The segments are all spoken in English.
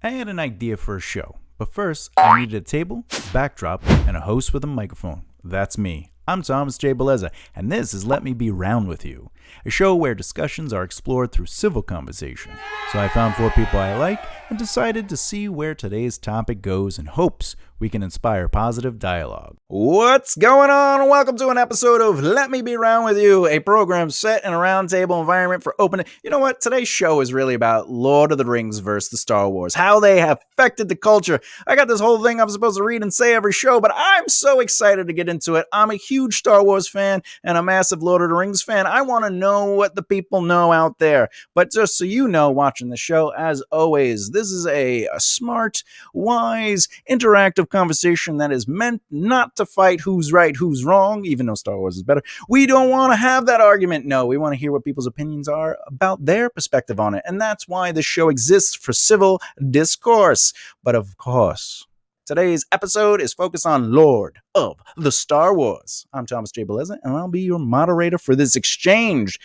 I had an idea for a show, but first I needed a table, backdrop, and a host with a microphone. That's me. I'm Thomas J. Beleza, and this is Let Me Be Round With You, a show where discussions are explored through civil conversation. So I found 4 people I like and decided to see where today's topic goes in hopes we can inspire positive dialogue. What's going on? Welcome to an episode of Let Me Be Round With You, a program set in a roundtable environment for open... You know what? Today's show is really about Lord of the Rings versus the Star Wars, how they have affected the culture. I got this whole thing I'm supposed to read and say every show, but I'm so excited to get into it. I'm a huge Star Wars fan and a massive Lord of the Rings fan. I want to know what the people know out there. But just so you know, watching the show, as always, this is a smart, wise, interactive conversation that is meant not to fight who's right, who's wrong, even though Star Wars is better. We don't want to have that argument. No, we want to hear what people's opinions are about their perspective on it. And that's why this show exists, for civil discourse. But of course, today's episode is focused on Lord of the Star Wars. I'm Thomas J. Beleza, and I'll be your moderator for this exchange.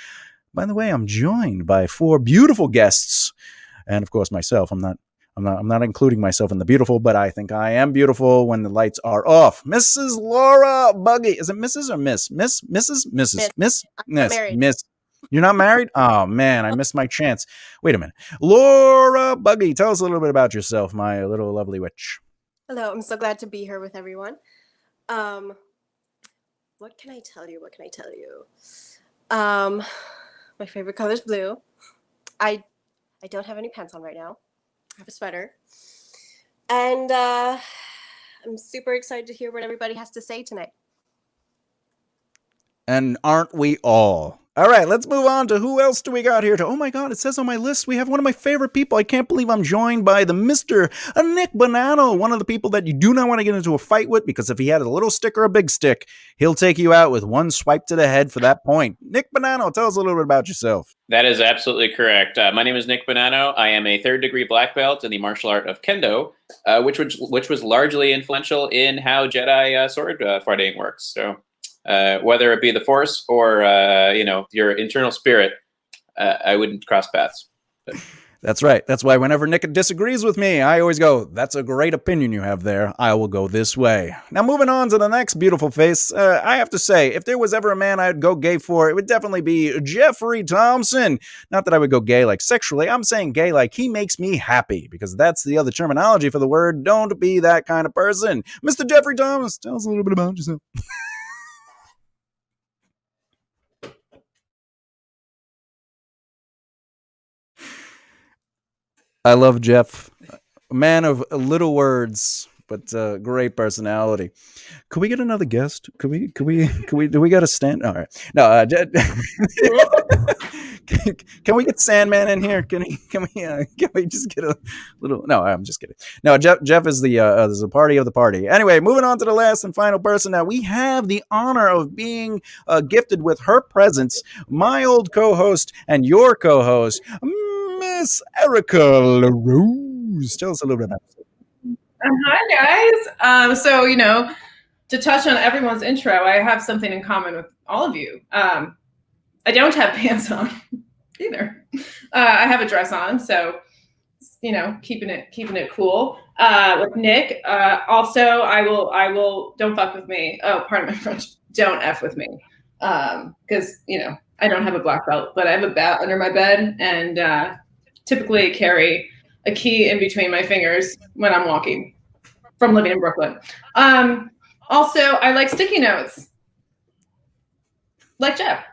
By the way, I'm joined by 4 beautiful guests, and of course myself. I'm not including myself in the beautiful, but I think I am beautiful when the lights are off. Mrs. Laura Bugge. Is it Mrs. or Miss? Miss. You're not married? Oh, man, I missed my chance. Wait a minute. Laura Bugge, tell us a little bit about yourself, my little lovely witch. Hello, I'm so glad to be here with everyone. What can I tell you? My favorite color is blue. I don't have any pants on right now. I have a sweater. And I'm super excited to hear what everybody has to say tonight. And aren't we all? All right, let's move on to who else do we got here? Oh my God, it says on my list we have one of my favorite people. I can't believe I'm joined by the Mr. Nick Bonanno, one of the people that you do not want to get into a fight with, because if he had a little stick or a big stick, he'll take you out with one swipe to the head for that point. Nick Bonanno, tell us a little bit about yourself. That is absolutely correct. My name is Nick Bonanno. I am a 3rd degree black belt in the martial art of Kendo, which was largely influential in how Jedi sword fighting works. So whether it be the Force or your internal spirit, I wouldn't cross paths. But. That's right. That's why whenever Nick disagrees with me, I always go, that's a great opinion you have there. I will go this way. Now, moving on to the next beautiful face, I have to say, if there was ever a man I'd go gay for, it would definitely be Jeffrey Thompson. Not that I would go gay like sexually. I'm saying gay like he makes me happy, because that's the other terminology for the word. Don't be that kind of person. Mr. Jeffrey Thomas, tell us a little bit about yourself. I love Jeff, a man of little words, but great personality. Could we get another guest? Do we got to stand? All right. No, can we get Sandman in here? Can we just get a little? No, I'm just kidding. No, Jeff is the party of the party. Anyway, moving on to the last and final person. Now we have the honor of being gifted with her presence, my old co-host and your co-host, Miss Erica LaRose. Tell us a little bit about it. Hi, guys. So, to touch on everyone's intro, I have something in common with all of you. I don't have pants on either. I have a dress on, so, keeping it cool. With Nick, also, I will, don't fuck with me. Oh, pardon my French. Don't F with me. Because, I don't have a black belt, but I have a bat under my bed, and typically carry a key in between my fingers when I'm walking from living in Brooklyn. Also, I like sticky notes, like Jeff.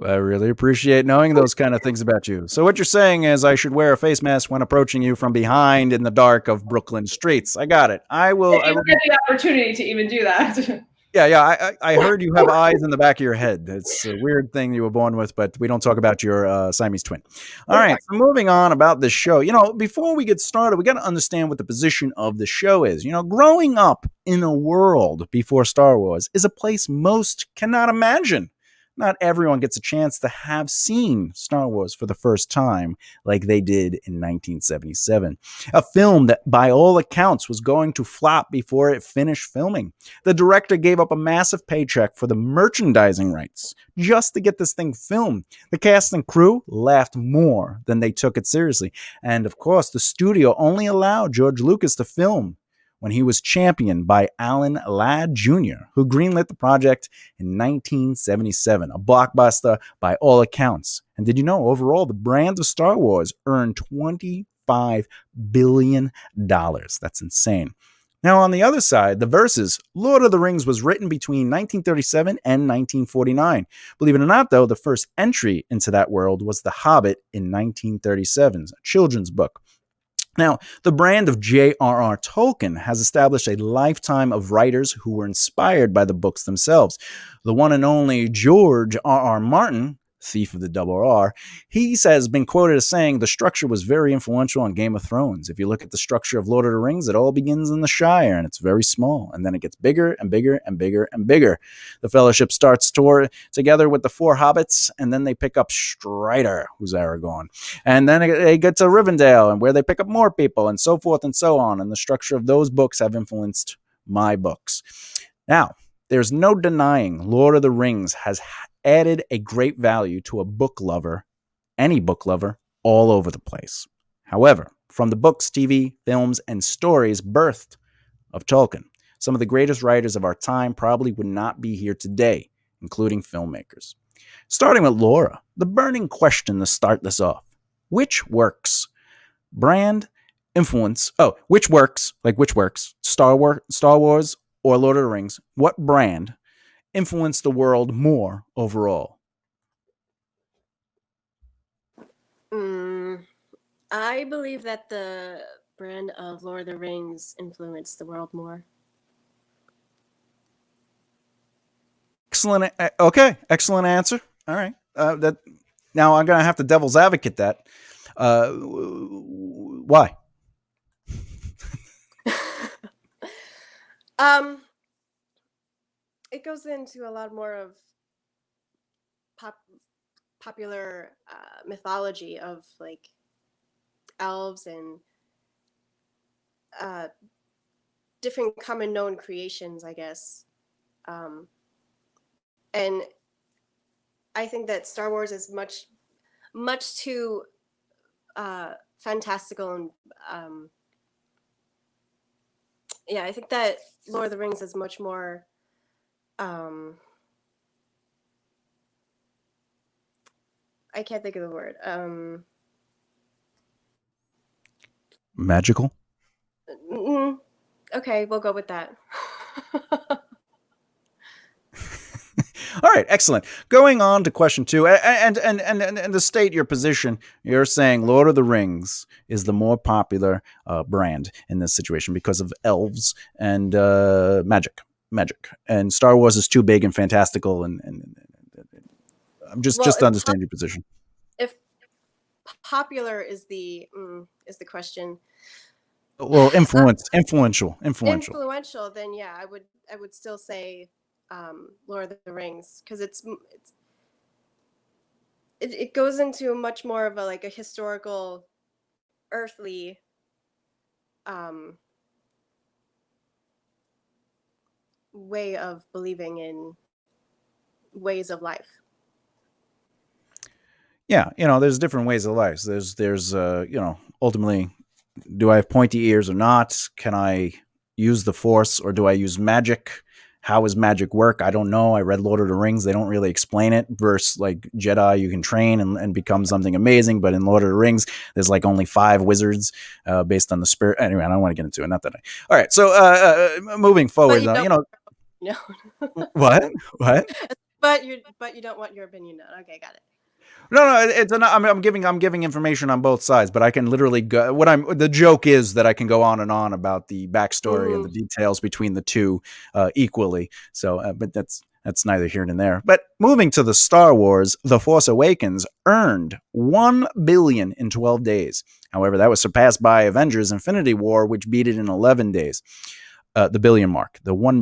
I really appreciate knowing those kind of things about you. So what you're saying is I should wear a face mask when approaching you from behind in the dark of Brooklyn streets. I got it. I will get the opportunity to even do that. Yeah. I heard you have eyes in the back of your head. It's a weird thing you were born with, but we don't talk about your Siamese twin. All right. So moving on about this show, before we get started, we got to understand what the position of the show is. Growing up in a world before Star Wars is a place most cannot imagine. not everyone gets a chance to have seen Star Wars for the first time like they did in 1977. A film that, by all accounts, was going to flop before it finished filming. The director gave up a massive paycheck for the merchandising rights just to get this thing filmed. The cast and crew laughed more than they took it seriously. And of course, the studio only allowed George Lucas to film when he was championed by Alan Ladd Jr., who greenlit the project in 1977, a blockbuster by all accounts. And did you know, overall, the brand of Star Wars earned $25 billion. That's insane. Now, on the other side, the verses, Lord of the Rings was written between 1937 and 1949. Believe it or not, though, the first entry into that world was The Hobbit in 1937, a children's book. Now, the brand of J.R.R. Tolkien has established a lifetime of writers who were inspired by the books themselves. The one and only George R.R. Martin, thief of the double R, he has been quoted as saying the structure was very influential on Game of Thrones. If you look at the structure of Lord of the Rings, it all begins in the Shire, and it's very small, and then it gets bigger and bigger and bigger and bigger. The Fellowship starts together with the four hobbits, and then they pick up Strider, who's Aragorn, and then they get to Rivendell, and where they pick up more people, and so forth and so on, and the structure of those books have influenced my books. Now, there's no denying Lord of the Rings has added a great value to a book lover, any book lover, all over the place. However, from the books, TV, films, and stories birthed of Tolkien, some of the greatest writers of our time probably would not be here today, including filmmakers. Starting with Laura, the burning question to start this off. Which works? Brand, influence, which works, Star Wars or Lord of the Rings, what brand influence the world more overall? I believe that the brand of Lord of the Rings influenced the world more. Excellent. Okay, excellent answer. All right. Now I'm gonna have to devil's advocate that. Why? It goes into a lot more of popular mythology of like elves and different common known creations, I guess. And I think that Star Wars is much too fantastical and I think that Lord of the Rings is much more I can't think of the word. Magical? Okay, we'll go with that. All right, excellent. Going on to question 2, and to state your position, you're saying Lord of the Rings is the more popular brand in this situation because of elves and magic, and Star Wars is too big and fantastical, and I'm just to understand your position. If popular is the question. Well, influential. Then yeah, I would still say Lord of the Rings, because it goes into much more of a historical, earthly way of believing in ways of life. Yeah, there's different ways of life. There's ultimately, do I have pointy ears or not? Can I use the Force or do I use magic? How does magic work? I don't know. I read Lord of the Rings. They don't really explain it. Versus like Jedi, you can train and become something amazing. But in Lord of the Rings, there's like only 5 wizards based on the spirit. Anyway, I don't want to get into it. Not that All right. So moving forward, No. What? But you don't want your opinion known. Okay, got it. No, I'm giving information on both sides, but I can literally go. The joke is that I can go on and on about the backstory and the details between the two equally. So, but that's neither here nor there. But moving to the Star Wars, The Force Awakens earned $1 billion in 12 days. However, that was surpassed by Avengers: Infinity War, which beat it in 11 days. The $1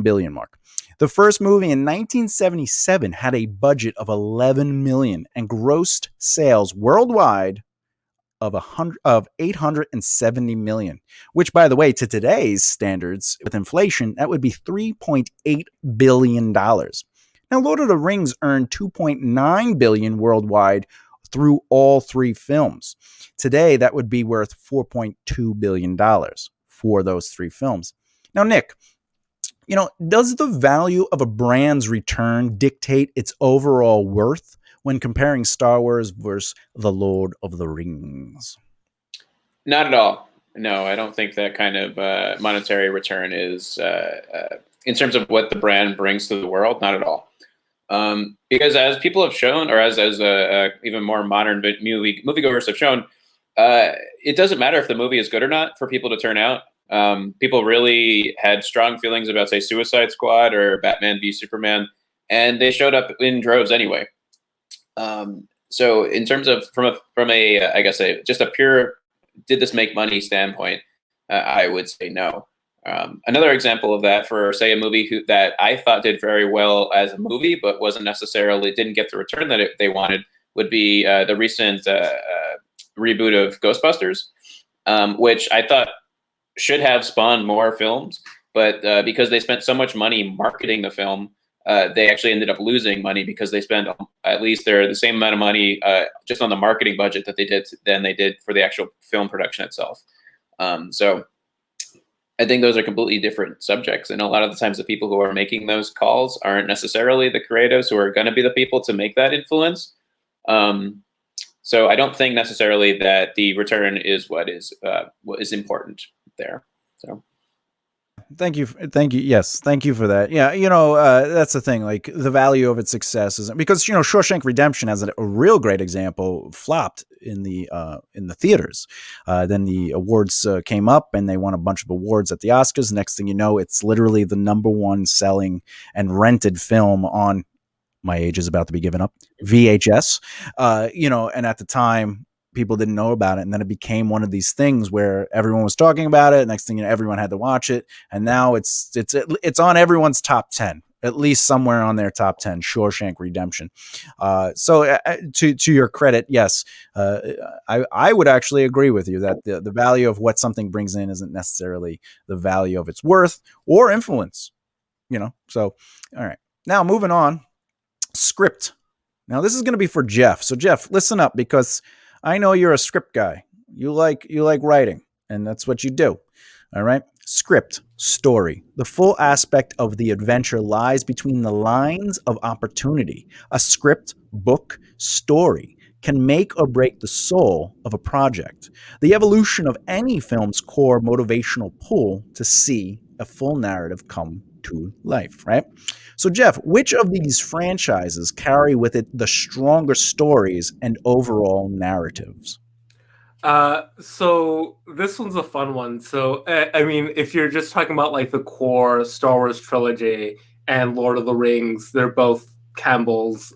billion mark. The first movie in 1977 had a budget of 11 million and grossed sales worldwide of 870 million, which, by the way, to today's standards with inflation, that would be $3.8 billion. Now, Lord of the Rings earned 2.9 billion worldwide through all three films. Today, that would be worth $4.2 billion for those three films. Now, Nick, does the value of a brand's return dictate its overall worth when comparing Star Wars versus The Lord of the Rings? Not at all. No, I don't think that kind of monetary return is in terms of what the brand brings to the world. Not at all. Because as people have shown, or as even more modern moviegoers have shown, it doesn't matter if the movie is good or not for people to turn out. People really had strong feelings about, say, Suicide Squad or Batman v Superman, and they showed up in droves anyway. So in terms of from a I guess just a pure did this make money standpoint, I would say no. Another example of that, for say a movie that I thought did very well as a movie, but didn't get the return that they wanted, would be the recent reboot of Ghostbusters, which I thought should have spawned more films, but because they spent so much money marketing the film, they actually ended up losing money because they spent at least the same amount of money just on the marketing budget that they did for the actual film production itself. So I think those are completely different subjects, and a lot of the times the people who are making those calls aren't necessarily the creatives who are going to be the people to make that influence. So I don't think necessarily that the return is what is important there. So. Thank you. Yes, thank you for that. Yeah, that's the thing. Like, the value of its success isn't because Shawshank Redemption, as a real great example, flopped in the theaters. Then the awards came up, and they won a bunch of awards at the Oscars. Next thing you know, it's literally the number one selling and rented film on. My age is about to be given up. VHS. And at the time, people didn't know about it, and then it became one of these things where everyone was talking about it. Next thing you know, everyone had to watch it, and now it's on everyone's top 10, at least somewhere on their top 10. Shawshank Redemption. So to your credit, yes, I would actually agree with you that the value of what something brings in isn't necessarily the value of its worth or influence. So all right, now moving on. Script. Now this is going to be for Jeff. So Jeff, listen up, because I know you're a script guy. You like writing, and that's what you do. All right. Script, story. The full aspect of the adventure lies between the lines of opportunity. A script, book, story can make or break the soul of a project. The evolution of any film's core motivational pull to see a full narrative come to life, right? So, Jeff, which of these franchises carry with it the stronger stories and overall narratives? So this one's a fun one. So, I mean, if you're just talking about like the core Star Wars trilogy and Lord of the Rings, they're both Campbell's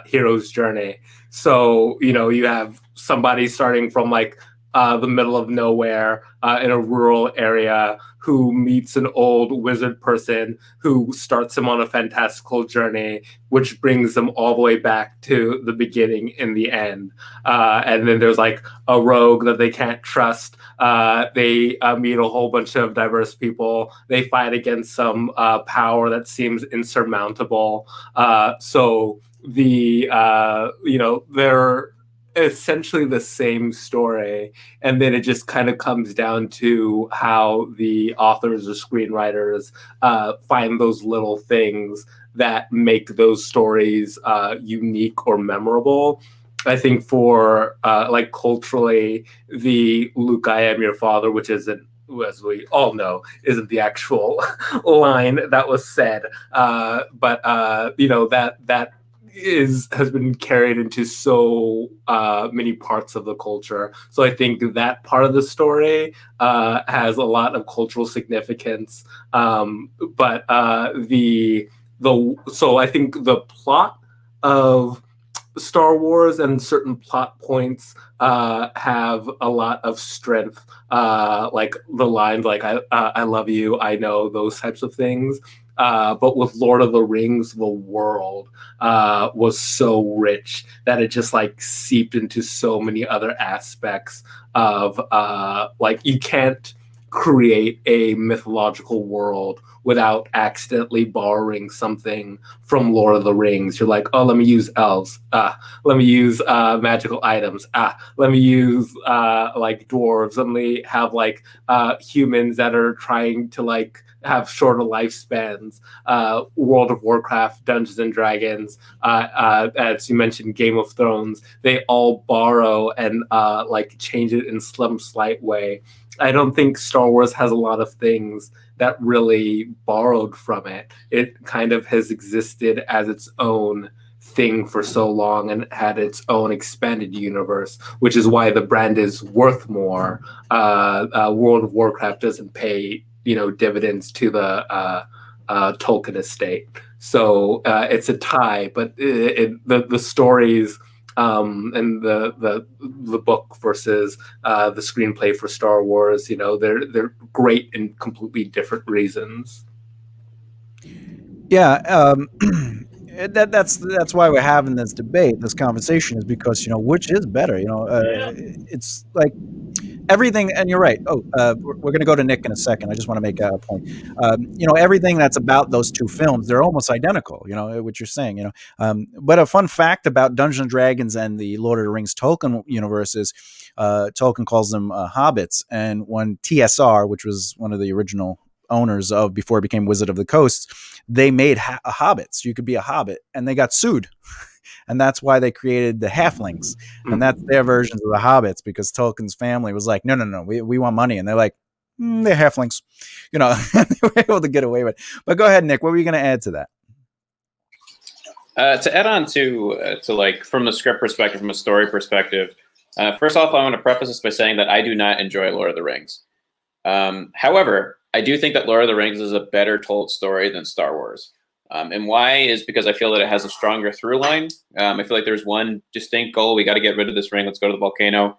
hero's journey. So, you have somebody starting from like the middle of nowhere in a rural area who meets an old wizard person who starts him on a fantastical journey, which brings them all the way back to the beginning in the end. And then there's like a rogue that they can't trust. They meet a whole bunch of diverse people. They fight against some power that seems insurmountable. So they're essentially the same story, and then it just kind of comes down to how the authors or screenwriters find those little things that make those stories unique or memorable. I think for like culturally, the Luke, I am your father, which isn't, as we all know, isn't the actual line that was said, but that has been carried into so many parts of the culture. So I think that part of the story has a lot of cultural significance. But so I think the plot of Star Wars and certain plot points have a lot of strength, like the lines like I love you, I know, those types of things. But with Lord of the Rings, the world was so rich that it just like seeped into so many other aspects of like you can't create a mythological world without accidentally borrowing something from Lord of the Rings. You're like, oh, let me use elves. Let me use magical items. Let me use like dwarves. Let me have like humans that are trying to like have shorter lifespans. World of Warcraft, Dungeons and Dragons, as you mentioned, Game of Thrones. They all borrow and like change it in some slight way. I don't think Star Wars has a lot of things that really borrowed from it. It kind of has existed as its own thing for so long and had its own expanded universe, which is why the brand is worth more. World of Warcraft doesn't pay dividends to the Tolkien estate, so it's a tie. But the stories and the book versus the screenplay for Star Wars, they're great in completely different reasons. Yeah, that's why we're having this debate, this conversation, is because which is better. It's like everything, and you're right. We're going to go to Nick in a second. I just want to make a point. Everything that's about those two films, they're almost identical. What you're saying. But a fun fact about Dungeons and Dragons and the Lord of the Rings Tolkien universe is Tolkien calls them hobbits, and when TSR, which was one of the original owners of before it became Wizard of the Coast, they made hobbits. You could be a hobbit, and they got sued. And that's why they created the halflings, and that's their versions of the hobbits, because Tolkien's family was like, no, we want money, and they're like, they're halflings, they were able to get away with it. But go ahead, Nick, what were you going to add to that? To add on to like from the script perspective, from a story perspective, first off, I want to preface this by saying that I do not enjoy Lord of the Rings. However, I do think that Lord of the Rings is a better told story than Star Wars. And why is because I feel that it has a stronger through line. I feel like there's one distinct goal. We got to get rid of this ring. Let's go to the volcano.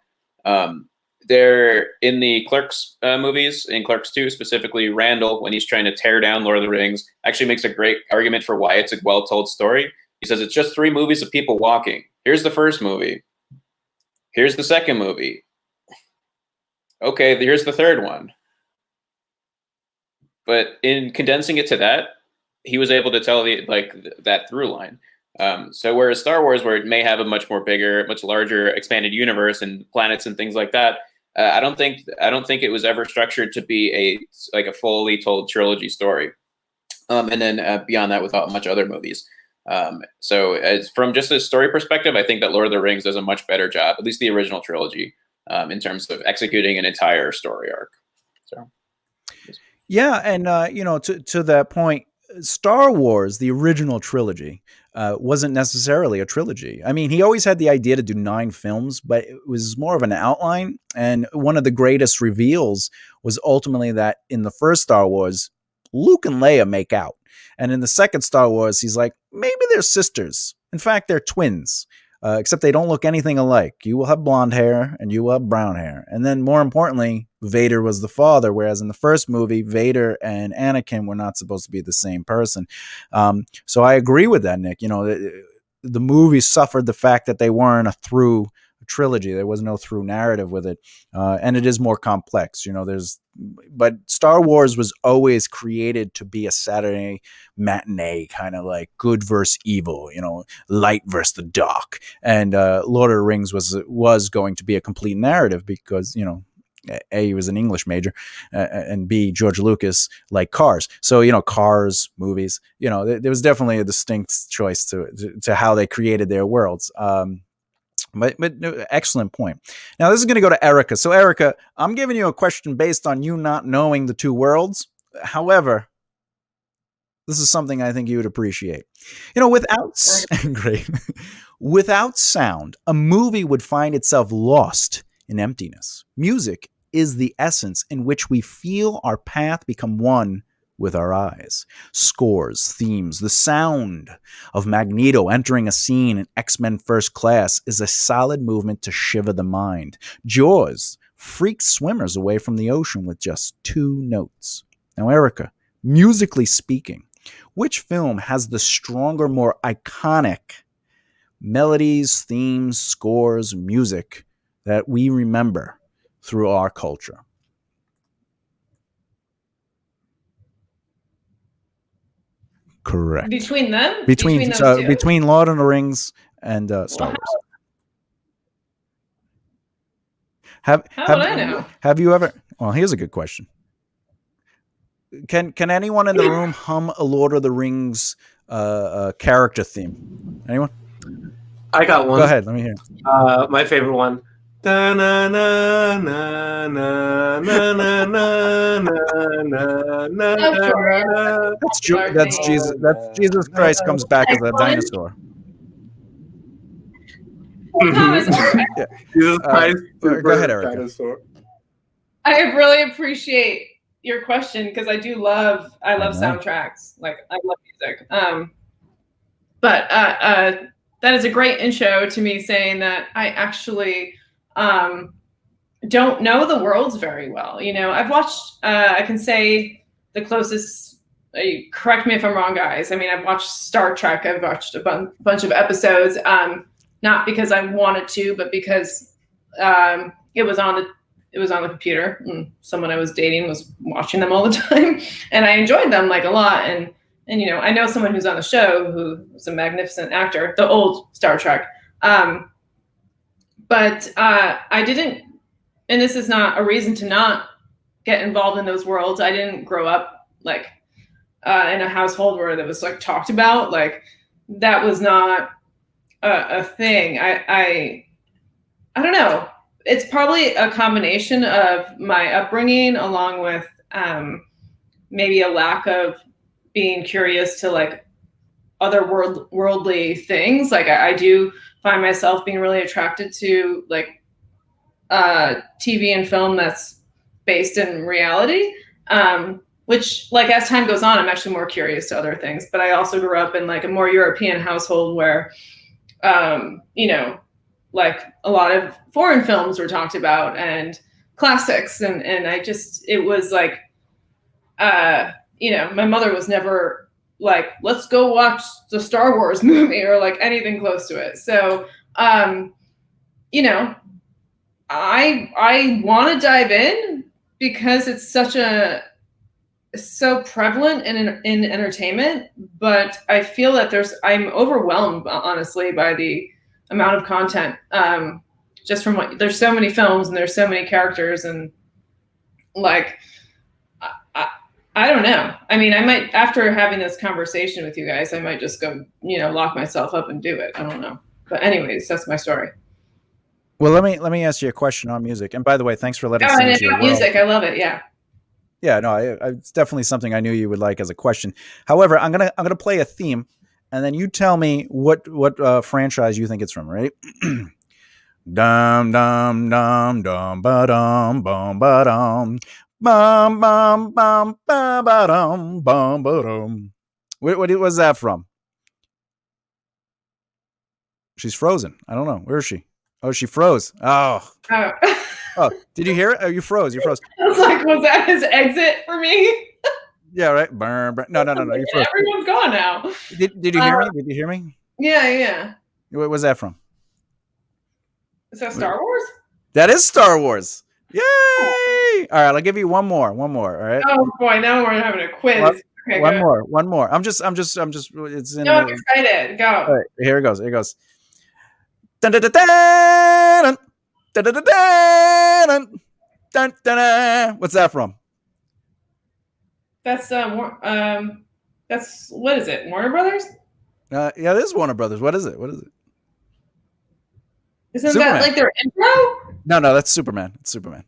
There in the Clerks movies, in Clerks 2 specifically, Randall, when he's trying to tear down Lord of the Rings, actually makes a great argument for why it's a well-told story. He says it's just 3 movies of people walking. Here's the first movie. Here's the second movie. Okay, here's the third one. But in condensing it to that, he was able to tell that through line. So whereas Star Wars, where it may have a much more bigger, much larger expanded universe and planets and things like that, I don't think it was ever structured to be a fully told trilogy story. And then beyond that, without much other movies. So as from just a story perspective, I think that Lord of the Rings does a much better job, at least the original trilogy, in terms of executing an entire story arc. So. Yeah, and to that point, Star Wars, the original trilogy, wasn't necessarily a trilogy. I mean, he always had the idea to do 9 films, but it was more of an outline. And one of the greatest reveals was ultimately that in the first Star Wars, Luke and Leia make out. And in the second Star Wars, he's like, maybe they're sisters. In fact, they're twins. Except they don't look anything alike. You will have blonde hair and you will have brown hair. And then more importantly, Vader was the father, whereas in the first movie, Vader and Anakin were not supposed to be the same person. So I agree with that, Nick. The movie suffered the fact that they weren't a through trilogy. There was no through narrative with it. And it is more complex. But Star Wars was always created to be a Saturday matinee, kind of like good versus evil, light versus the dark. And Lord of the Rings was going to be a complete narrative because, A, he was an English major, and B, George Lucas liked cars. So, cars, movies, there was definitely a distinct choice to how they created their worlds. But excellent point. Now, this is going to go to Erica. So, Erica, I'm giving you a question based on you not knowing the two worlds. However, this is something I think you would appreciate. Great. Without sound, a movie would find itself lost in emptiness. Music is the essence in which we feel our path become one with our eyes. Scores, themes, the sound of Magneto entering a scene in X-Men First Class is a solid movement to shiver the mind. Jaws freaks swimmers away from the ocean with just 2 notes. Now, Erica, musically speaking, Which film has the stronger, more iconic melodies, themes, scores, music that we remember through our culture? Correct. Between them? Between those two? between Lord of the Rings and Star Well, Wars. how would I know? Have you ever? Well, here's a good question. Can anyone in the room hum a Lord of the Rings character theme? Anyone? I got one. Go ahead. Let me hear. My favorite one. Da na na na na na na na na na. Oh, sure, yeah. That's Jesus. That's Jesus Christ comes back as a dinosaur. Thomas, Yeah. Jesus Christ, Go ahead, Erica. dinosaur. I really appreciate your question because I love know. soundtracks. Like I love music. But that is a great intro to me saying that I actually don't know the worlds very well. You know, I've watched. I can say the closest. Correct me if I'm wrong, guys. I mean, I've watched Star Trek. I've watched a bunch of episodes. Not because I wanted to, but because it was on the computer. And someone I was dating was watching them all the time, and I enjoyed them like a lot. And you know, I know someone who's on the show who was a magnificent actor, the old Star Trek. But I didn't, and this is not a reason to not get involved in those worlds. I didn't grow up like in a household where that was like talked about. Like that was not a thing. I don't know. It's probably a combination of my upbringing along with maybe a lack of being curious to like other worldly things. Like I do find myself being really attracted to like TV and film that's based in reality. Which like as time goes on, I'm actually more curious to other things. But I also grew up in like a more European household where you know, like a lot of foreign films were talked about and classics. And it was like, you know, my mother was never like, let's go watch the Star Wars movie or like anything close to it. So, you know, I want to dive in because it's so prevalent in entertainment, but I feel that I'm overwhelmed honestly by the amount of content. Just from there's so many films and there's so many characters and like, I don't know. I mean, I might, after having this conversation with you guys, I might just go, you know, lock myself up and do it. I don't know. But anyways, that's my story. Well, let me ask you a question on music. And by the way, thanks for letting us into your world. Music. I love it. Yeah. Yeah, no, it's definitely something I knew you would like as a question. However, I'm gonna play a theme, and then you tell me what franchise you think it's from. Right? Dum dum dum dum ba dum bum ba dum bum bum bum ba ba dum bum ba dum. What was that from? She's frozen. I don't know. Where is she? Oh, she froze. Oh. Oh, did you hear it? Oh, you froze. You froze. I was like, was that his exit for me? Yeah, right. Burn, burn. No. You froze. Everyone's gone now. Did you hear me? Did you hear me? Yeah. What was that from? Is that Star Wars? That is Star Wars. Yay! All right, I'll give you one more. All right. Oh boy, now we're having a quiz. Okay, one more. I'm just. It's in. No, I'm excited. Go. All right, here it goes. Dun, dun, dun, dun, dun, dun, dun, dun, dun, dun, dun. What's that from? That's what is it? Warner Brothers? Yeah, it is Warner Brothers. What is it? Isn't Superman. That like their intro? No, that's Superman. It's Superman.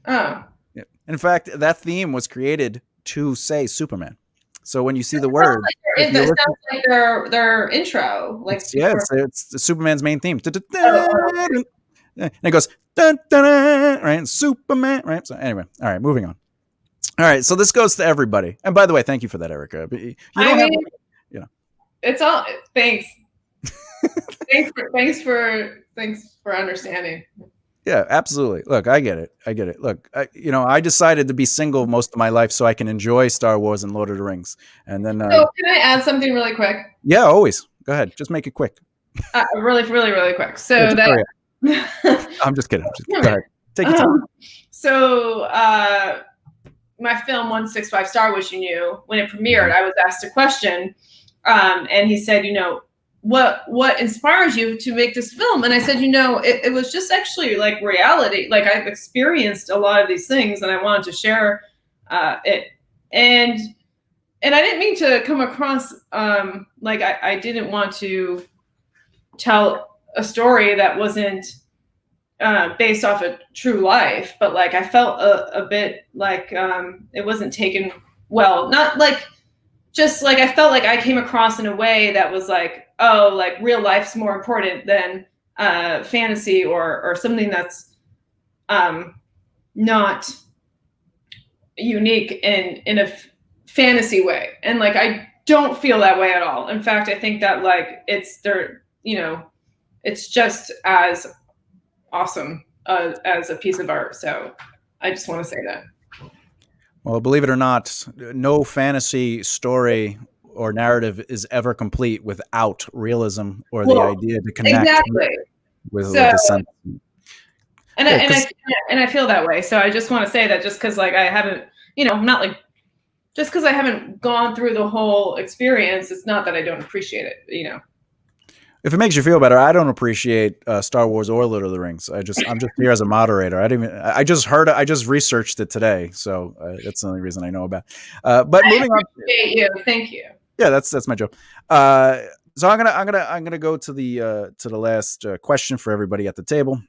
Oh. Yeah. In fact, that theme was created to say Superman. So when you see the word, it sounds like their intro. Like it's Superman's main theme. And it goes dun, dun, dun, right? Superman, right? So anyway, all right, moving on. All right, so this goes to everybody. And by the way, thank you for that, Erica. It's all thanks. thanks for understanding. Yeah, absolutely. Look, I get it. I get it. Look, I decided to be single most of my life so I can enjoy Star Wars and Lord of the Rings. And then, So can I add something really quick? yeah, always. Go ahead. Just make it quick. Really, really, really quick. Yeah, So just that. hurry up. I'm just kidding. Go ahead. Take your time. So my film 165 Star Wars, you knew, when it premiered, I was asked a question, and he said, what inspires you to make this film? And I said, it was just actually like reality. Like I've experienced a lot of these things, and I wanted to share it. And I didn't mean to come across like I didn't want to tell a story that wasn't based off of true life, but like I felt a bit like it wasn't taken well. Not like, just like I felt like I came across in a way that was like, oh, like real life's more important than fantasy or something that's not unique in a fantasy way. And like I don't feel that way at all. In fact, I think that like it's just as awesome as a piece of art. So I just want to say that. Well, believe it or not, no fantasy story or narrative is ever complete without realism or the idea to connect with the sense. And I feel that way. So I just want to say that just because like I haven't, not like just because I haven't gone through the whole experience, it's not that I don't appreciate it. If it makes you feel better, I don't appreciate Star Wars or Lord of the Rings. I'm just here as a moderator. I just heard it. I just researched it today, so that's the only reason I know about. But moving on. Appreciate you. Thank you. Yeah, that's my job. So I'm gonna go to the last question for everybody at the table,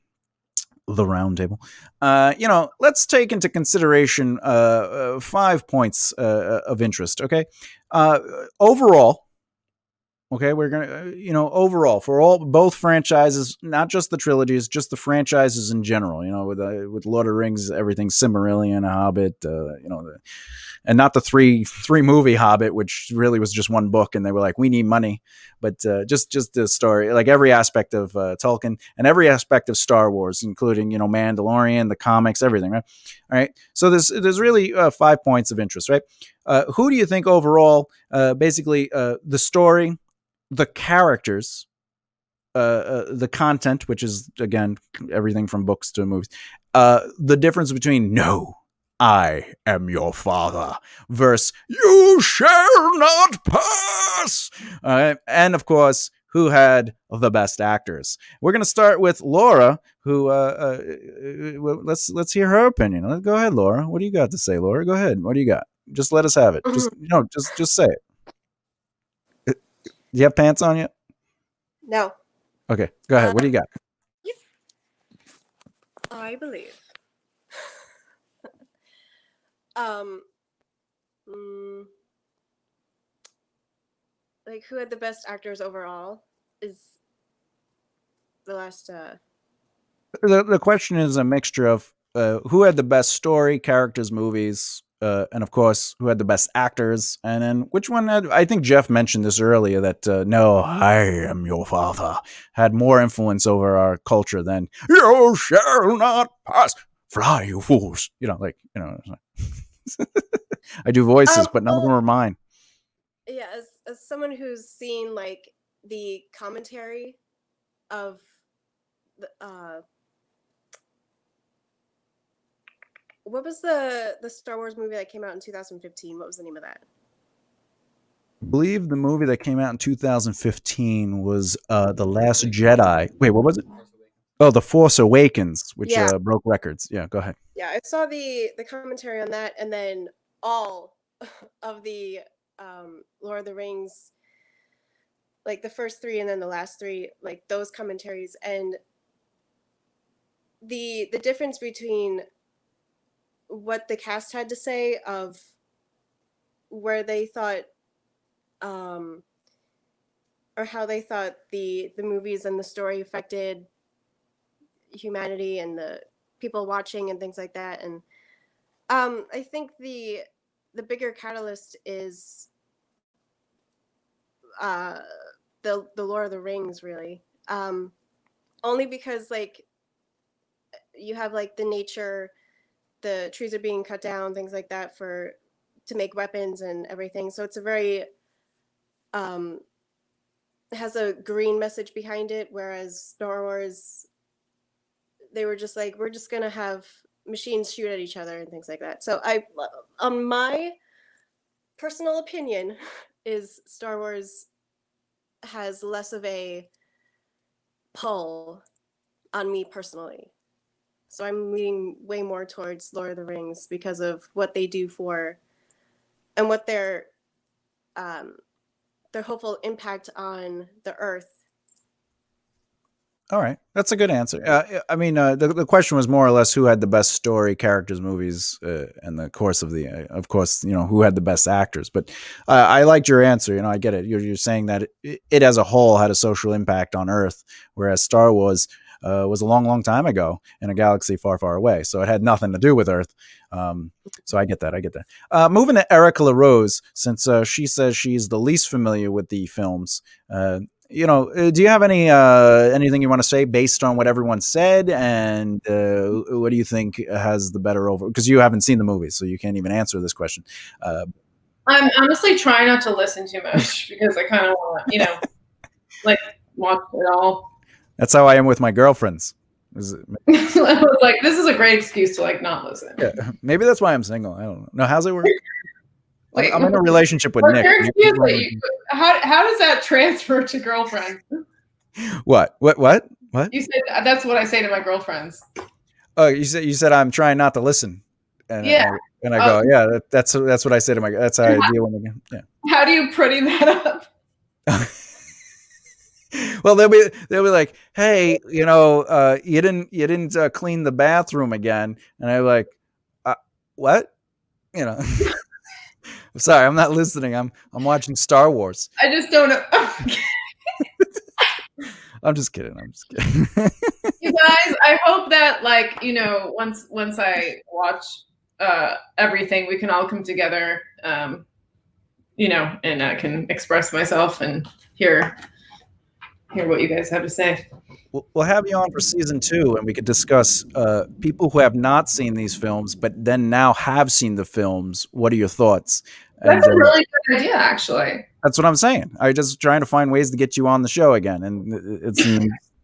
the round table. Let's take into consideration 5 points of interest. Okay, overall. Okay, we're gonna, overall for both franchises, not just the trilogies, just the franchises in general. With Lord of the Rings, everything Silmarillion, Hobbit, and not the three movie Hobbit, which really was just one book, and they were like, we need money, but just the story, like every aspect of Tolkien and every aspect of Star Wars, including Mandalorian, the comics, everything, right? All right, so there's really 5 points of interest, right? Who do you think overall, basically, the story, the characters, the content, which is again everything from books to movies, the difference between "No, I am your father" versus "You shall not pass," and of course, who had the best actors? We're gonna start with Laura, who let's hear her opinion. Go ahead, Laura. What do you got to say, Laura? Go ahead. What do you got? Just let us have it. Just say it. Do you have pants on yet? No. Okay, go ahead. What do you got? I believe. Like who had the best actors overall is the last. The question is a mixture of who had the best story, characters, movies, and of course, who had the best actors, and then which one had. I think Jeff mentioned this earlier that "No, I am your father" had more influence over our culture than "You shall not pass." Fly, you fools! I do voices, but none of them are mine. Yeah, as someone who's seen like the commentary of the what was the Star Wars movie that came out in 2015? What was the name of that? I believe the movie that came out in 2015 was The Last Jedi. Wait, what was it? Oh, The Force Awakens, which broke records. Yeah, go ahead. Yeah, I saw the commentary on that, and then all of the Lord of the Rings, like the first 3 and then the last 3, like those commentaries, and the difference between what the cast had to say of where they thought or how they thought the movies and the story affected humanity and the people watching and things like that. And I think the bigger catalyst is the Lord of the Rings, really. Only because, like, you have like the nature, the trees are being cut down, things like that to make weapons and everything. So it's a very has a green message behind it, whereas Star Wars, they were just like, we're just gonna have machines shoot at each other and things like that. So my personal opinion is Star Wars has less of a pull on me personally. So I'm leaning way more towards Lord of the Rings because of what they do for, and what their hopeful impact on the Earth. All right, that's a good answer. I mean, the question was more or less who had the best story, characters, movies, and the course of of course, who had the best actors. But I liked your answer. I get it. You're saying that it as a whole had a social impact on Earth, whereas Star Wars was a long, long time ago in a galaxy far, far away. So it had nothing to do with Earth. So I get that. Moving to Erica LaRose, since she says she's the least familiar with the films. Do you have anything you want to say based on what everyone said, and what do you think has the better over? Because you haven't seen the movie, so you can't even answer this question. I'm honestly trying not to listen too much because I kind of want to, like watch it all. That's how I am with my girlfriends. I was like, this is a great excuse to like not listen. Yeah, maybe that's why I'm single. I don't know. No, how's it work? Wait, I'm in a relationship with Nick. How does that transfer to girlfriends? What? You said that's what I say to my girlfriends. Oh, you said I'm trying not to listen. And yeah. I go, yeah, that's what I say to my. That's how I deal with it. Yeah. How do you pretty that up? Well, they'll be like, hey, you didn't clean the bathroom again, and I'm like, what? I'm sorry, I'm not listening. I'm watching Star Wars. I just don't know. I'm just kidding. You guys, I hope that once I watch everything, we can all come together, and I can express myself and hear what you guys have to say. We'll have you on for season 2, and we could discuss people who have not seen these films, but then now have seen the films. What are your thoughts? That's a really good idea, actually. That's what I'm saying. I'm just trying to find ways to get you on the show again, and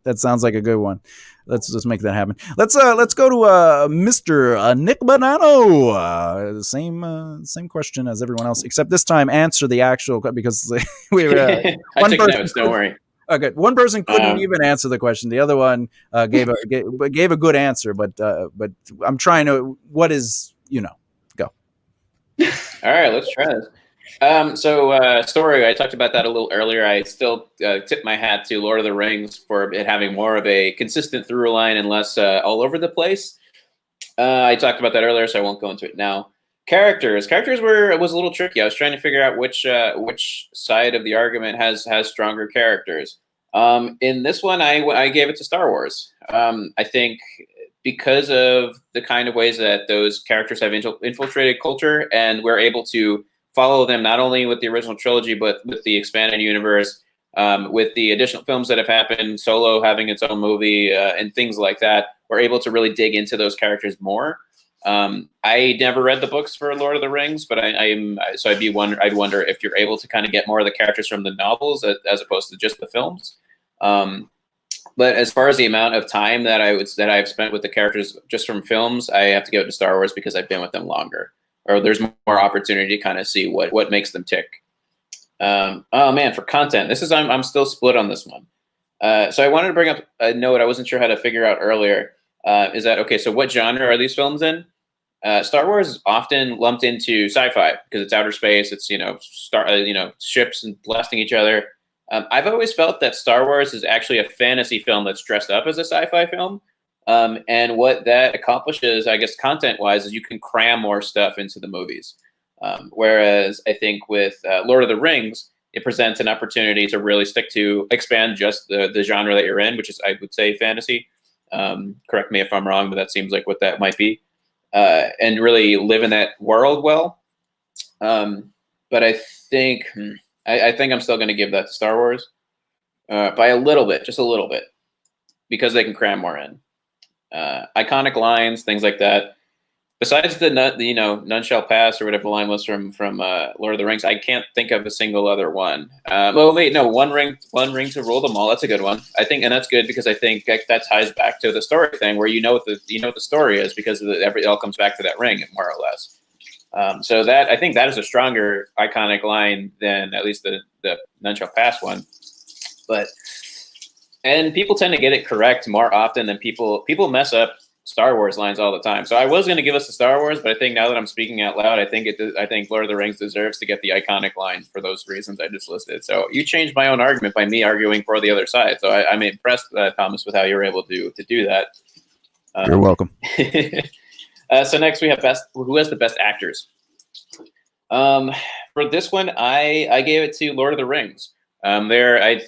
that sounds like a good one. Let's just make that happen. Let's go to Mr. Nick Bonanno. Same question as everyone else, except this time answer the actual, because we were I took notes. Don't worry. Oh, good. One person couldn't even answer the question. The other one gave a good answer, but I'm trying to. What is go? All right, let's try this. Story. I talked about that a little earlier. I still tip my hat to Lord of the Rings for it having more of a consistent through line and less all over the place. I talked about that earlier, so I won't go into it now. Characters was a little tricky. I was trying to figure out which side of the argument has stronger characters. In this one, I gave it to Star Wars. I think because of the kind of ways that those characters have infiltrated culture, and we're able to follow them not only with the original trilogy but with the expanded universe, with the additional films that have happened, Solo having its own movie, and things like that. We're able to really dig into those characters more. I never read the books for Lord of the Rings, but I'd wonder if you're able to kind of get more of the characters from the novels as opposed to just the films. But as far as the amount of time that I've spent with the characters just from films, I have to go to Star Wars because I've been with them longer, or there's more opportunity to kind of see what makes them tick. Oh man, for content, I'm still split on this one. So I wanted to bring up a note I wasn't sure how to figure out earlier. Is that okay? So what genre are these films in? Star Wars is often lumped into sci-fi because it's outer space. It's ships and blasting each other. I've always felt that Star Wars is actually a fantasy film that's dressed up as a sci-fi film. And what that accomplishes, I guess, content-wise, is you can cram more stuff into the movies. Whereas I think with Lord of the Rings, it presents an opportunity to really expand just the genre that you're in, which is, I would say, fantasy. Correct me if I'm wrong, but that seems like what that might be. And really live in that world well. But I think I'm still going to give that to Star Wars by a little bit, just a little bit, because they can cram more in. iconic lines, things like that. Besides none shall pass or whatever the line was from Lord of the Rings, I can't think of a single other one. Well, wait, no, one ring to rule them all. That's a good one, I think, and that's good because I think that ties back to the story thing where you know what the story is because it all comes back to that ring more or less. So that I think that is a stronger iconic line than at least the none shall pass one. And people tend to get it correct more often than people mess up Star Wars lines all the time. So I was going to give us the Star Wars, but I think now that I'm speaking out loud, I think Lord of the Rings deserves to get the iconic line for those reasons I just listed. So you changed my own argument by me arguing for the other side. So I'm impressed, Thomas, with how you were able to do that. You're welcome. So next we have who has the best actors. For this one, I gave it to Lord of the Rings. I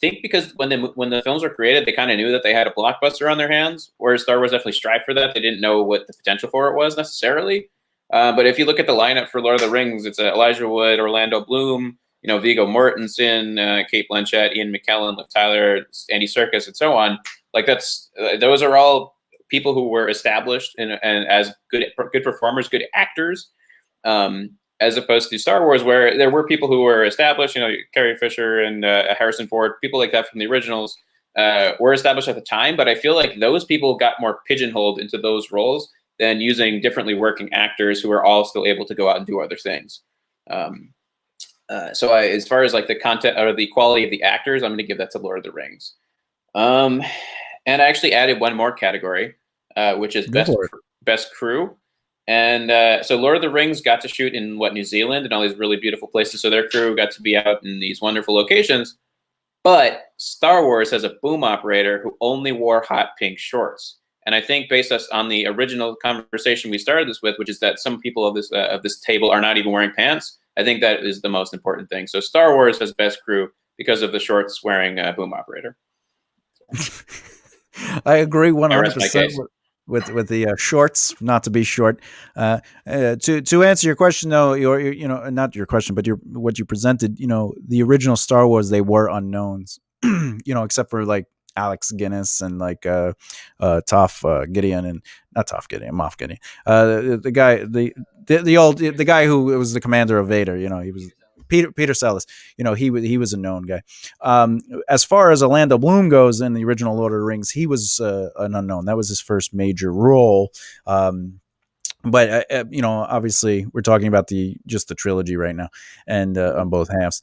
think because when the films were created, they kind of knew that they had a blockbuster on their hands, whereas Star Wars definitely strived for that. They didn't know what the potential for it was necessarily. But if you look at the lineup for Lord of the Rings, it's Elijah Wood, Orlando Bloom, Viggo Mortensen, Cate Blanchett, Ian McKellen, Liv Tyler, Andy Serkis, and so on. Like those are all people who were established and as good performers, good actors. As opposed to Star Wars, where there were people who were established, Carrie Fisher and Harrison Ford, people like that from the originals were established at the time. But I feel like those people got more pigeonholed into those roles than using differently working actors who are all still able to go out and do other things. So as far as like the content or the quality of the actors, I'm going to give that to Lord of the Rings. And I actually added one more category, which is best crew. And so Lord of the Rings got to shoot in New Zealand and all these really beautiful places. So their crew got to be out in these wonderful locations. But Star Wars has a boom operator who only wore hot pink shorts. And I think based on the original conversation we started this with, which is that some people of this table are not even wearing pants. I think that is the most important thing. So Star Wars has best crew because of the shorts wearing boom operator. I agree 100%. With the shorts, not to be short. To answer your question, though, not your question, but what you presented, the original Star Wars, they were unknowns, except for like Alex Guinness and like Moff Gideon. The guy who was the commander of Vader. He was Peter Sellers. He was a known guy. As far as Orlando Bloom goes in the original Lord of the Rings, he was an unknown. That was his first major role. But obviously we're talking about just the trilogy right now, and on both halves.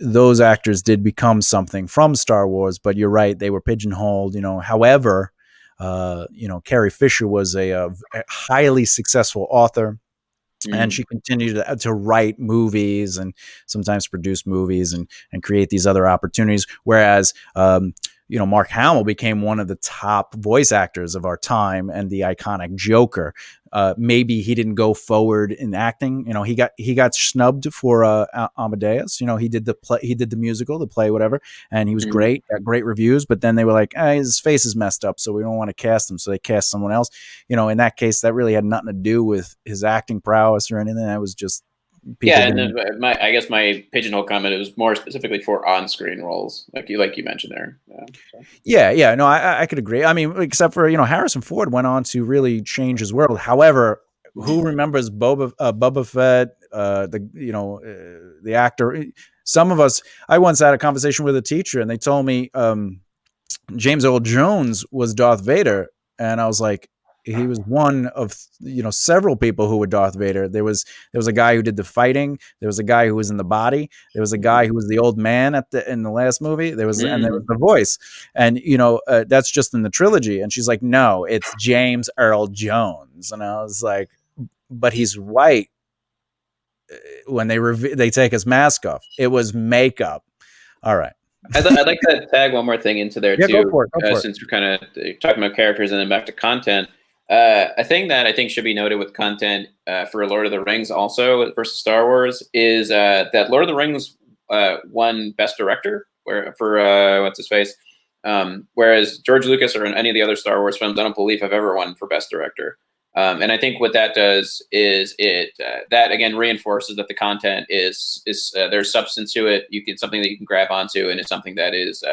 Those actors did become something from Star Wars, but you're right, they were pigeonholed. However, Carrie Fisher was a highly successful author. And she continued to write movies and sometimes produce movies and create these other opportunities. Whereas, Mark Hamill became one of the top voice actors of our time and the iconic Joker. Maybe he didn't go forward in acting. He got snubbed for Amadeus. He did the musical, the play, whatever, and he was great, got great reviews. But then they were like, his face is messed up, so we don't want to cast him. So they cast someone else. In that case, that really had nothing to do with his acting prowess or anything. That was just I guess my pigeonhole comment, it was more specifically for on-screen roles, like you mentioned there. Yeah. No, I could agree. I mean, except for Harrison Ford went on to really change his world. However, who remembers Boba Fett? The actor. Some of us. I once had a conversation with a teacher, and they told me James Earl Jones was Darth Vader, and I was like, he was one of several people who were Darth Vader. There was a guy who did the fighting. There was a guy who was in the body. There was a guy who was the old man in the last movie. And there was the voice. And that's just in the trilogy. And she's like, no, it's James Earl Jones. And I was like, but he's white when they take his mask off. It was makeup. All right. I'd like to tag one more thing into there too. Go for it. Since we're kind of talking about characters and then back to content. A thing that I think should be noted with content for Lord of the Rings also versus Star Wars is that Lord of the Rings won Best Director for what's his face, whereas George Lucas or in any of the other Star Wars films, I don't believe have ever won for Best Director. And I think what that does is that again reinforces that the content is there's substance to it. It's something that you can grab onto, and it's something that is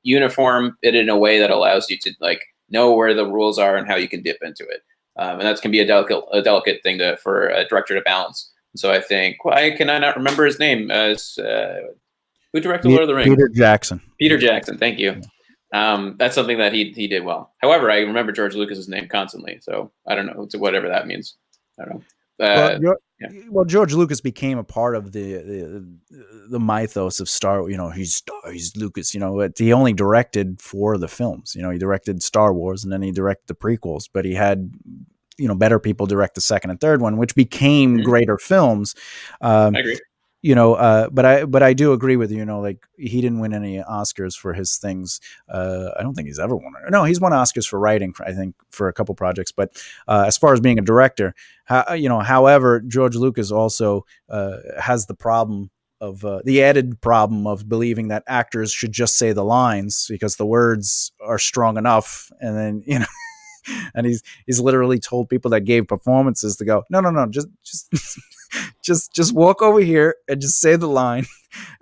uniform in a way that allows you to like know where the rules are and how you can dip into it. And that can be a delicate thing for a director to balance. So I think, why can I not remember his name? Who directed Lord of the Rings? Peter Jackson. Peter Jackson. Thank you. That's something that he did well. However, I remember George Lucas's name constantly, so I don't know, whatever that means. I don't know. Well, George Lucas became a part of the mythos of Star. He's Lucas. He only directed 4 of the films. He directed Star Wars, and then he directed the prequels. But he had better people direct the second and third one, which became greater films. I agree. But I do agree with you. Like, he didn't win any Oscars for his things. I don't think he's ever won. No, he's won Oscars for writing, I think, for a couple projects. But as far as being a director, however, George Lucas also has the added problem of believing that actors should just say the lines because the words are strong enough, and then and he's literally told people that gave performances to go, no, just walk over here and just say the line,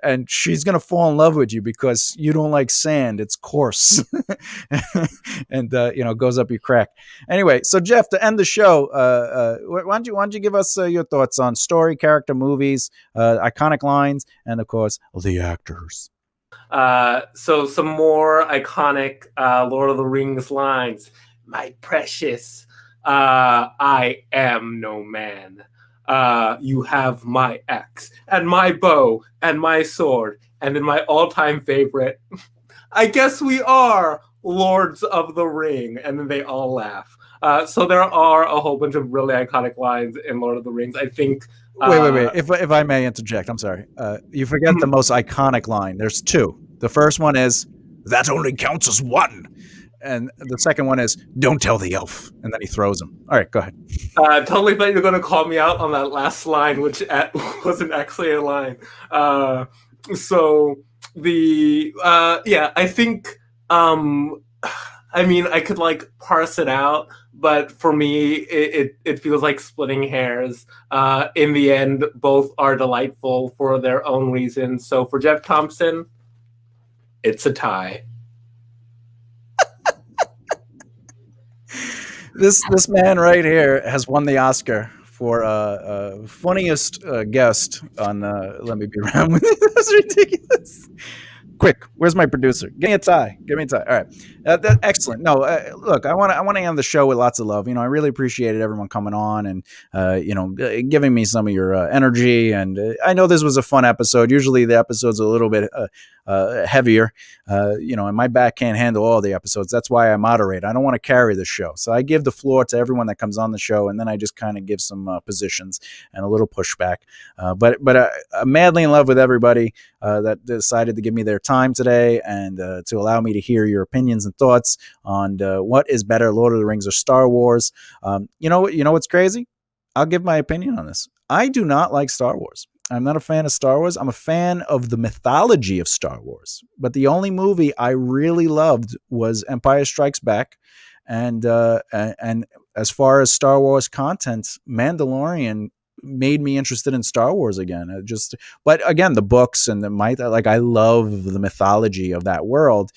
and she's gonna fall in love with you because you don't like sand, it's coarse. And goes up your crack. Anyway, so Jeff, to end the show, why don't you give us your thoughts on story, character, movies, iconic lines, and of course the actors. So some more iconic Lord of the Rings lines. My precious, I am no man. You have my axe and my bow and my sword, and then my all-time favorite, I guess we are Lords of the Ring, and then they all laugh. So there are a whole bunch of really iconic lines in Lord of the Rings. I think. Wait. If I may interject, I'm sorry. You forget the most iconic line. There's 2. The first one is, "That only counts as 1." And the second one is, "Don't tell the elf," and then he throws him. All right, go ahead. Totally thought you were going to call me out on that last line, which wasn't actually a line. I think, I could parse it out, but for me, it feels like splitting hairs. In the end, both are delightful for their own reasons. So for Jeff Thompson, it's a tie. This man right here has won the Oscar for funniest guest on Let Me Be Around With You. That's ridiculous. Quick, where's my producer? Give me a tie. All right, excellent. No, look, I want to end the show with lots of love. I really appreciated everyone coming on and giving me some of your energy. And I know this was a fun episode. Usually the episode's a little bit heavier, and my back can't handle all the episodes. That's why I moderate. I don't want to carry the show, so I give the floor to everyone that comes on the show, and then I just kind of give some positions and a little pushback. But I'm madly in love with everybody that decided to give me their time today and to allow me to hear your opinions and thoughts on what is better, Lord of the Rings or Star Wars. You know what's crazy? I'll give my opinion on this. I do not like Star Wars. I'm not a fan of Star Wars. I'm a fan of the mythology of Star Wars. But the only movie I really loved was Empire Strikes Back. And as far as Star Wars content, Mandalorian made me interested in Star Wars again. But again, the books and I love the mythology of that world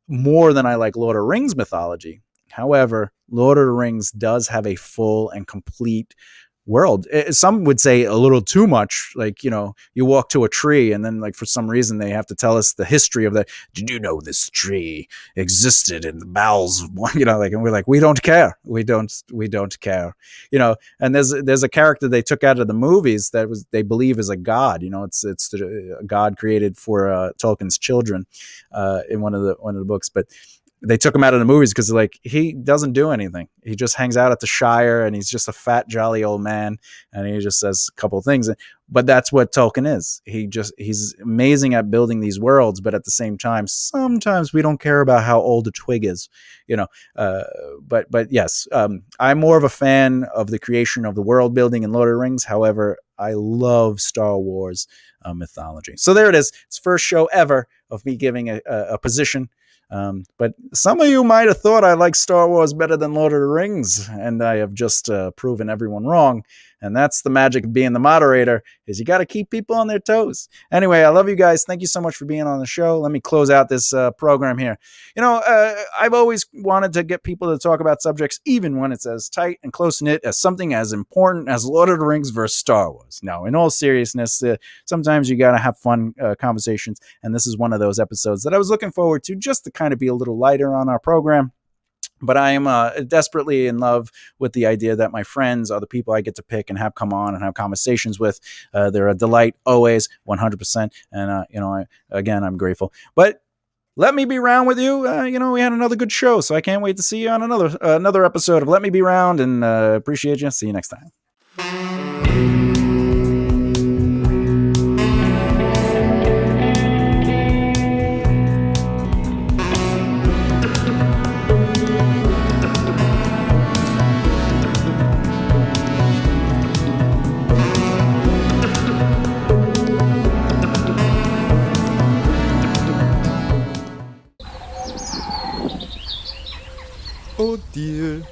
more than I like Lord of the Rings mythology. However, Lord of the Rings does have a full and complete world. Some would say a little too much. You walk to a tree and then for some reason they have to tell us the history of that. Did you know this tree existed in the bowels of one? And we're like, we don't care. We don't care. And there's a character they took out of the movies that they believe is a god. It's a god created for Tolkien's children in one of the books, but they took him out of the movies because he doesn't do anything. He just hangs out at the Shire and he's just a fat, jolly old man. And he just says a couple of things, but that's what Tolkien is. He's amazing at building these worlds, but at the same time, sometimes we don't care about how old a twig is, but yes, I'm more of a fan of the creation of the world building in Lord of the Rings. However, I love Star Wars mythology. So there it is. It's the first show ever of me giving a position. But some of you might have thought I like Star Wars better than Lord of the Rings, and I have just proven everyone wrong. And that's the magic of being the moderator, is you got to keep people on their toes. Anyway, I love you guys. Thank you so much for being on the show. Let me close out this program here. I've always wanted to get people to talk about subjects, even when it's as tight and close-knit as something as important as Lord of the Rings versus Star Wars. Now, in all seriousness, sometimes you got to have fun conversations, and this is one of those episodes that I was looking forward to, just to kind of be a little lighter on our program. But I am desperately in love with the idea that my friends are the people I get to pick and have come on and have conversations with. They're a delight always, 100%. And, again, I'm grateful. But let me be round with you. We had another good show, so I can't wait to see you on another episode of Let Me Be Round, and appreciate you. See you next time. Oh dear,